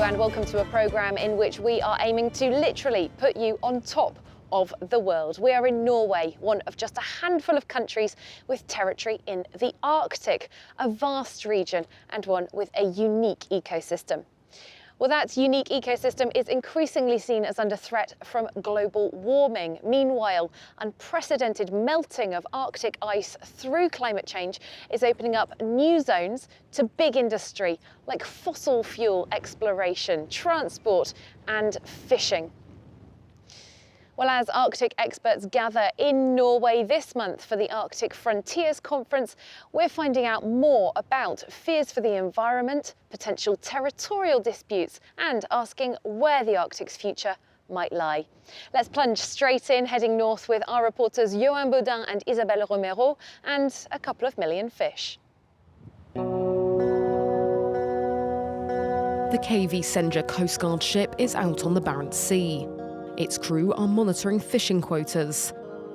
and welcome to a programme in which we are aiming to literally put you on top of the world. We are in Norway, one of just a handful of countries with territory in the Arctic, a vast region and one with a unique ecosystem. Well, that unique ecosystem is increasingly seen as under threat from global warming. Meanwhile, unprecedented melting of Arctic ice through climate change is opening up new zones to big industry like fossil fuel exploration, transport and fishing. Well, as Arctic experts gather in Norway this month for the Arctic Frontiers Conference, we're finding out more about fears for the environment, potential territorial disputes, and asking where the Arctic's future might lie. Let's plunge straight in, heading north with our reporters Johan Baudin and Isabelle Romero, and a couple of million fish. The KV Senja Coast Guard ship is out on the Barents Sea. Its crew are monitoring fishing quotas.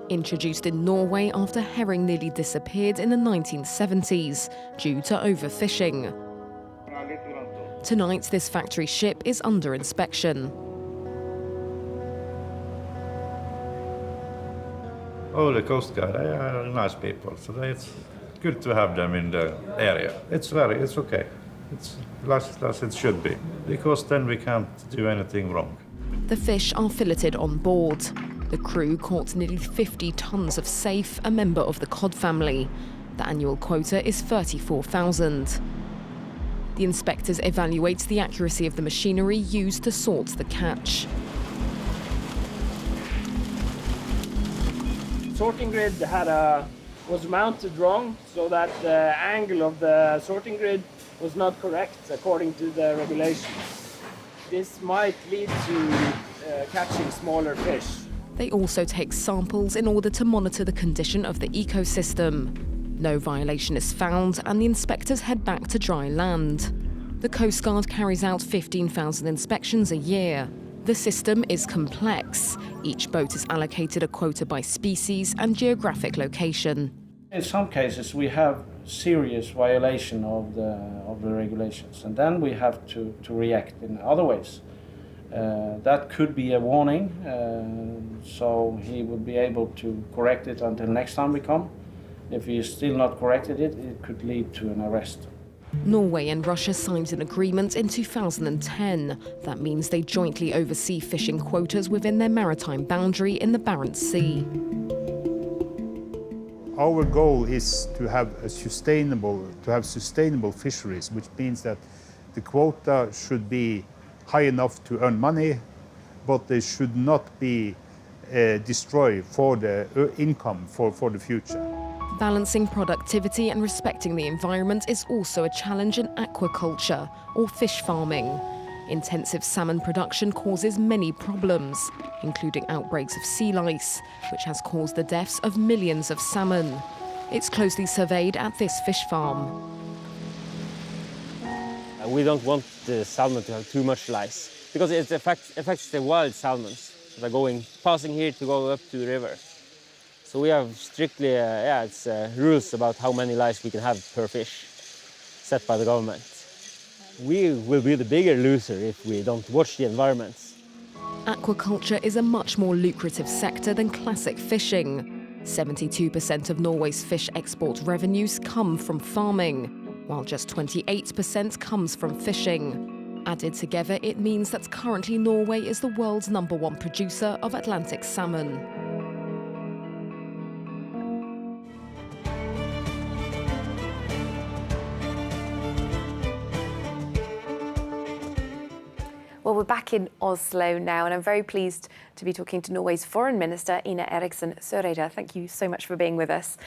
Introduced in Norway after herring nearly disappeared in the 1970s due to overfishing. Tonight, this factory ship is under inspection. Oh, the Coast Guard, they are nice people, so it's good to have them in the area. It's okay. It's as it should be, because then we can't do anything wrong. The fish are filleted on board. The crew caught nearly 50 tons of safe, a member of the cod family. The annual quota is 34,000. The inspectors evaluate the accuracy of the machinery used to sort the catch. Sorting grid was mounted wrong, so that the angle of the sorting grid was not correct according to the regulations. This might lead to catching smaller fish. They also take samples in order to monitor the condition of the ecosystem. No violation is found and the inspectors head back to dry land. The Coast Guard carries out 15,000 inspections a year. The system is complex. Each boat is allocated a quota by species and geographic location. In some cases we have serious violation of the regulations, and then we have to react in other ways. That could be a warning, so he would be able to correct it until next time we come. If he is still not corrected it could lead to an arrest. Norway and Russia signed an agreement in 2010. That means they jointly oversee fishing quotas within their maritime boundary in the Barents Sea. Our goal is to have sustainable fisheries, which means that the quota should be high enough to earn money, but they should not be destroyed for the income for the future. Balancing productivity and respecting the environment is also a challenge in aquaculture, or fish farming. Intensive salmon production causes many problems, including outbreaks of sea lice, which has caused the deaths of millions of salmon. It's closely surveyed at this fish farm. We don't want the salmon to have too much lice, because it affects the wild salmons that are passing here to go up to the river. So we have strictly rules about how many lice we can have per fish, set by the government. We will be the bigger loser if we don't watch the environment. Aquaculture is a much more lucrative sector than classic fishing. 72% of Norway's fish export revenues come from farming, while just 28% comes from fishing. Added together, it means that currently Norway is the world's #1 producer of Atlantic salmon. Well, we're back in Oslo now, and I'm very pleased to be talking to Norway's Foreign Minister, Ine Eriksen Søreide. Thank you so much for being with us.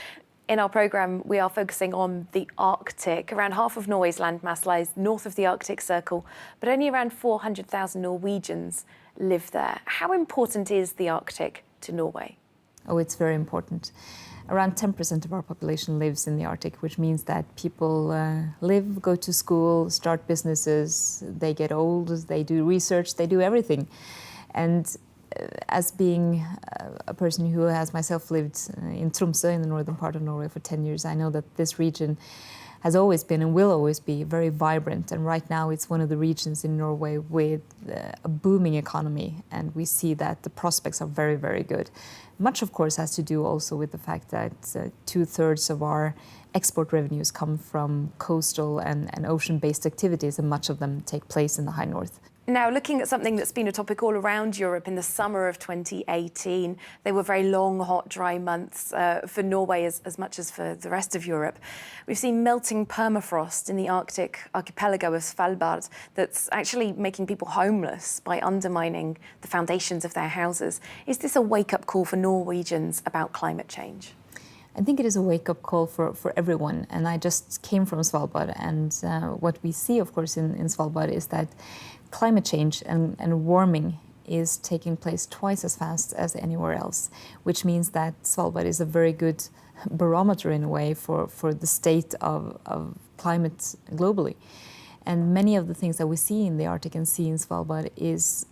In our programme, we are focusing on the Arctic. Around half of Norway's landmass lies north of the Arctic Circle, but only around 400,000 Norwegians live there. How important is the Arctic to Norway? Oh, it's very important. Around 10% of our population lives in the Arctic, which means that people live, go to school, start businesses, they get old, they do research, they do everything. And as being a person who has myself lived in Tromsø, in the northern part of Norway, for 10 years, I know that this region has always been and will always be very vibrant. And right now it's one of the regions in Norway with a booming economy, and we see that the prospects are very, very good. Much, of course, has to do also with the fact that 2/3 of our export revenues come from coastal and ocean-based activities, and much of them take place in the high north. Now, looking at something that's been a topic all around Europe in the summer of 2018, they were very long, hot, dry months for Norway as much as for the rest of Europe. We've seen melting permafrost in the Arctic archipelago of Svalbard that's actually making people homeless by undermining the foundations of their houses. Is this a wake-up call for Norwegians about climate change? I think it is a wake-up call for everyone, and I just came from Svalbard, and what we see, of course, in Svalbard is that climate change and warming is taking place twice as fast as anywhere else, which means that Svalbard is a very good barometer in a way for the state of climate globally. And many of the things that we see in the Arctic and Sea in Svalbard is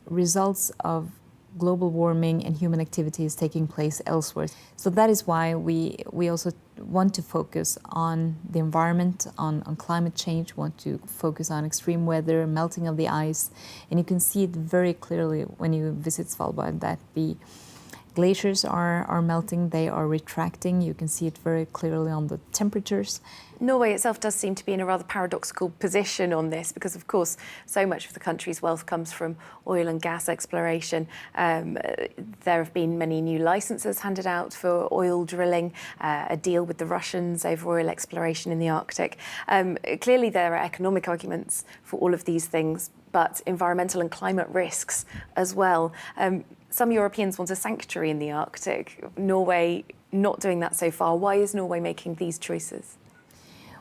results of global warming and human activities taking place elsewhere. So that is why we also want to focus on the environment, on climate change, want to focus on extreme weather, melting of the ice. And you can see it very clearly when you visit Svalbard that the glaciers are melting, they are retracting. You can see it very clearly on the temperatures. Norway itself does seem to be in a rather paradoxical position on this because, of course, so much of the country's wealth comes from oil and gas exploration. There have been many new licenses handed out for oil drilling, a deal with the Russians over oil exploration in the Arctic. Clearly, there are economic arguments for all of these things, but environmental and climate risks as well. Some Europeans want a sanctuary in the Arctic. Norway not doing that so far. Why is Norway making these choices?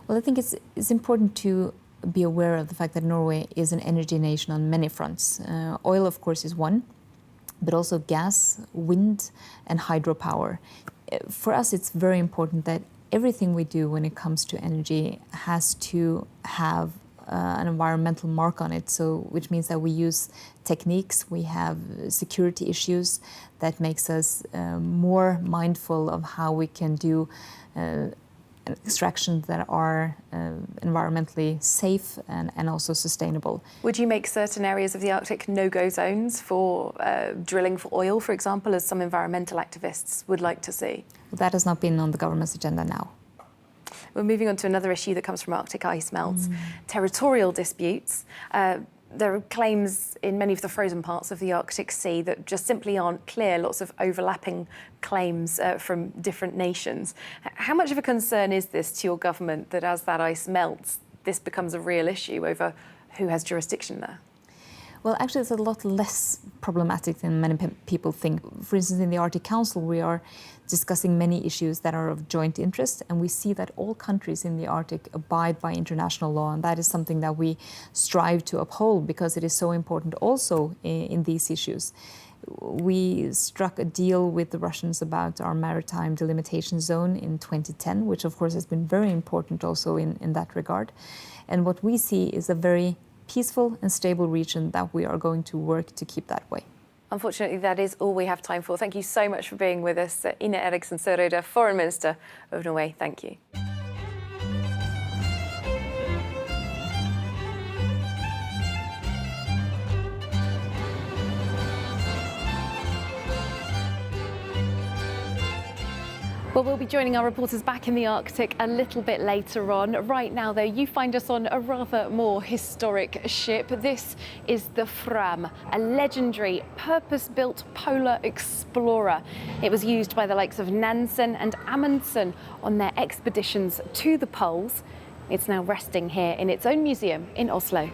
Well, I think it's important to be aware of the fact that Norway is an energy nation on many fronts. Oil, of course, is one, but also gas, wind, and hydropower. For us, it's very important that everything we do when it comes to energy has to have an environmental mark on it, so which means that we use techniques, we have security issues that makes us more mindful of how we can do extractions that are environmentally safe and also sustainable. Would you make certain areas of the Arctic no-go zones for drilling for oil, for example, as some environmental activists would like to see? That has not been on the government's agenda now. We're moving on to another issue that comes from Arctic ice melts, territorial disputes. There are claims in many of the frozen parts of the Arctic Sea that just simply aren't clear, lots of overlapping claims from different nations. How much of a concern is this to your government that as that ice melts, this becomes a real issue over who has jurisdiction there? Well, actually, it's a lot less problematic than many people think. For instance, in the Arctic Council, we are discussing many issues that are of joint interest, and we see that all countries in the Arctic abide by international law, and that is something that we strive to uphold because it is so important also in these issues. We struck a deal with the Russians about our maritime delimitation zone in 2010, which of course has been very important also in that regard. And what we see is a very peaceful and stable region that we are going to work to keep that way. Unfortunately, that is all we have time for. Thank you so much for being with us. Ine Eriksen Søreide, Foreign Minister of Norway. Thank you. Well, we'll be joining our reporters back in the Arctic a little bit later on. Right now, though, you find us on a rather more historic ship. This is the Fram, a legendary purpose-built polar explorer. It was used by the likes of Nansen and Amundsen on their expeditions to the poles. It's now resting here in its own museum in Oslo.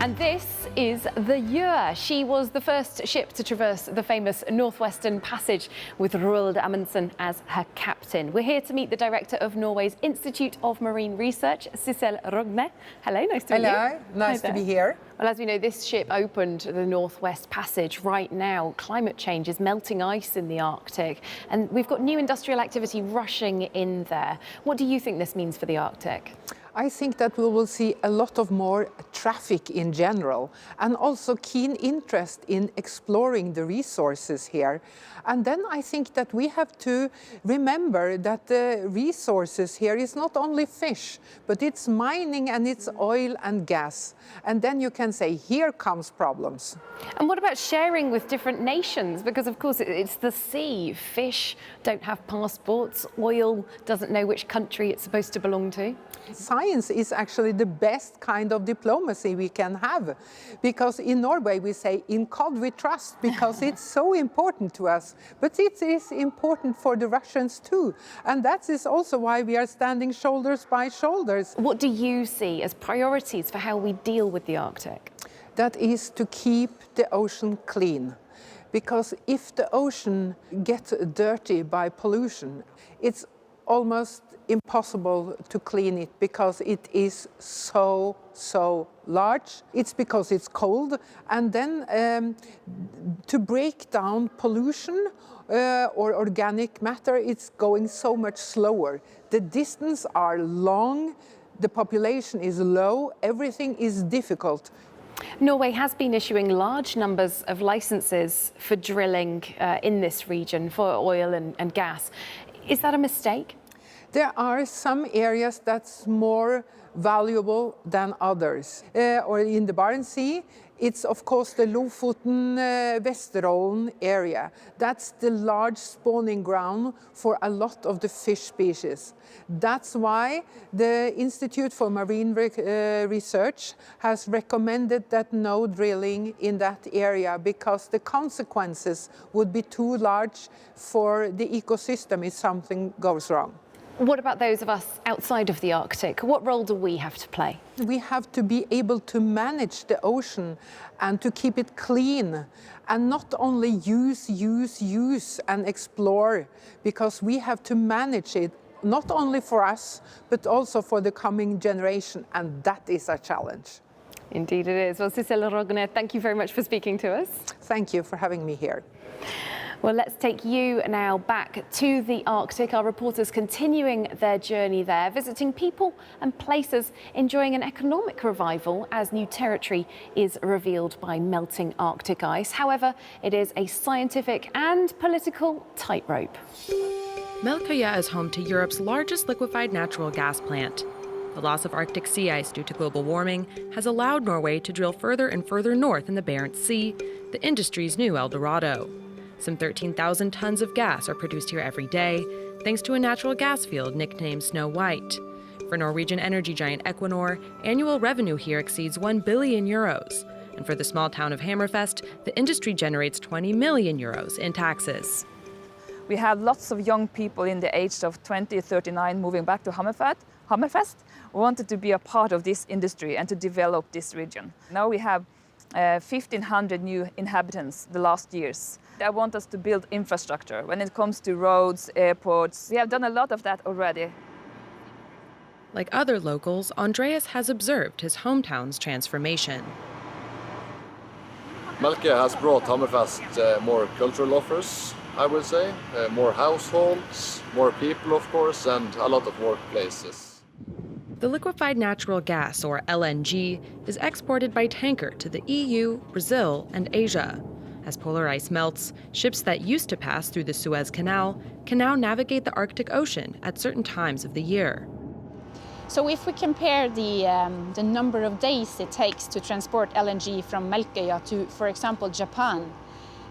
And this is the Gjør. She was the first ship to traverse the famous Northwestern Passage with Roald Amundsen as her captain. We're here to meet the director of Norway's Institute of Marine Research, Sissel Rogne. Hello, nice to meet you. Hello, nice to be here. Well, as we know, this ship opened the Northwest Passage. Right now, climate change is melting ice in the Arctic, and we've got new industrial activity rushing in there. What do you think this means for the Arctic? I think that we will see a lot of more traffic in general, and also keen interest in exploring the resources here. And then I think that we have to remember that the resources here is not only fish, but it's mining and it's oil and gas. And then you can say, here comes problems. And what about sharing with different nations? Because of course it's the sea. Fish don't have passports. Oil doesn't know which country it's supposed to belong to. Science is actually the best kind of diplomacy we can have, because in Norway we say, in God we trust, because it's so important to us, but it is important for the Russians too. And that is also why we are standing shoulders by shoulders. What do you see as priorities for how we deal with the Arctic? That is to keep the ocean clean. Because if the ocean gets dirty by pollution, it's almost impossible to clean it, because it is so large. It's because it's cold. And then to break down pollution or organic matter, it's going so much slower. The distances are long, the population is low, everything is difficult. Norway has been issuing large numbers of licenses for drilling in this region for oil and gas. Is that a mistake? There are some areas that's more valuable than others. Or in the Barents Sea, it's of course the Lofoten, Vesterålen area. That's the large spawning ground for a lot of the fish species. That's why the Institute for Marine Research has recommended that no drilling in that area, because the consequences would be too large for the ecosystem if something goes wrong. What about those of us outside of the Arctic? What role do we have to play? We have to be able to manage the ocean and to keep it clean, and not only use and explore, because we have to manage it not only for us, but also for the coming generation, and that is a challenge. Indeed it is. Well, Sissel Rogne, thank you very much for speaking to us. Thank you for having me here. Well, let's take you now back to the Arctic. Our reporters continuing their journey there, visiting people and places, enjoying an economic revival as new territory is revealed by melting Arctic ice. However, it is a scientific and political tightrope. Melkøya is home to Europe's largest liquefied natural gas plant. The loss of Arctic sea ice due to global warming has allowed Norway to drill further and further north in the Barents Sea, the industry's new El Dorado. Some 13,000 tons of gas are produced here every day, thanks to a natural gas field nicknamed Snow White. For Norwegian energy giant Equinor, annual revenue here exceeds 1 billion euros. And for the small town of Hammerfest, the industry generates 20 million euros in taxes. We have lots of young people in the age of 20, 39 moving back to Hammerfest, wanted to be a part of this industry and to develop this region. Now we have 1,500 new inhabitants the last years. I want us to build infrastructure when it comes to roads, airports. We have done a lot of that already. Like other locals, Andreas has observed his hometown's transformation. Melkøya has brought Hammerfest more cultural offers, I would say, more households, more people of course, and a lot of workplaces. The liquefied natural gas, or LNG, is exported by tanker to the EU, Brazil, and Asia. As polar ice melts, ships that used to pass through the Suez Canal can now navigate the Arctic Ocean at certain times of the year. So if we compare the number of days it takes to transport LNG from Melkøya to, for example, Japan,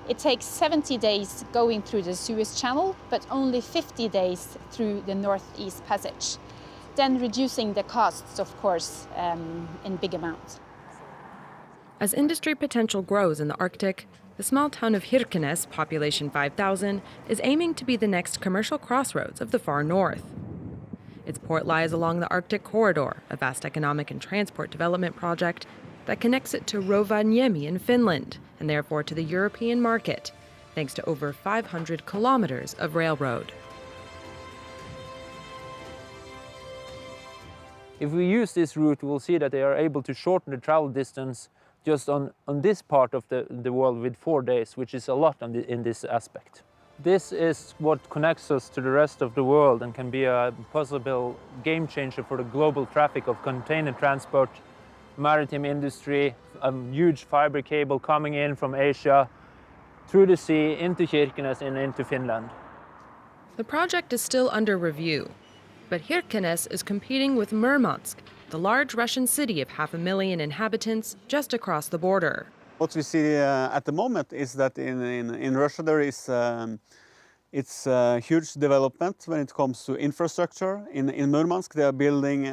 it takes 70 days going through the Suez Channel, but only 50 days through the Northeast Passage. Then reducing the costs, of course, in big amounts. As industry potential grows in the Arctic, the small town of Kirkenes, population 5,000, is aiming to be the next commercial crossroads of the far north. Its port lies along the Arctic Corridor, a vast economic and transport development project that connects it to Rovaniemi in Finland, and therefore to the European market, thanks to over 500 kilometers of railroad. If we use this route, we'll see that they are able to shorten the travel distance just on this part of the world with 4 days, which is a lot in this aspect. This is what connects us to the rest of the world and can be a possible game changer for the global traffic of container transport, maritime industry, a huge fiber cable coming in from Asia, through the sea, into Kirkenes and into Finland. The project is still under review, but Kirkenes is competing with Murmansk, the large Russian city of 500,000 inhabitants just across the border. What we see at the moment is that in Russia there is it's a huge development when it comes to infrastructure. In Murmansk they are building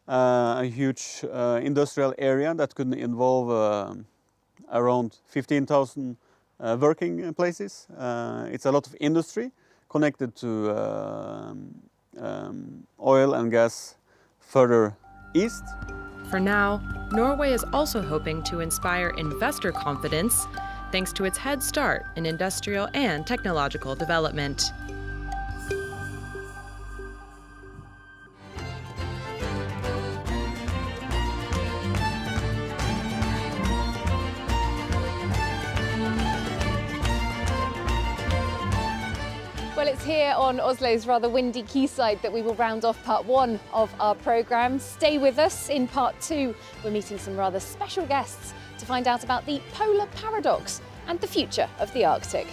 a huge industrial area that could involve around 15,000 working places. It's a lot of industry connected to oil and gas further east. For now, Norway is also hoping to inspire investor confidence thanks to its head start in industrial and technological development. Well, it's here on Oslo's rather windy quayside that we will round off part 1 of our programme. Stay with us. In part 2, we're meeting some rather special guests to find out about the polar paradox and the future of the Arctic.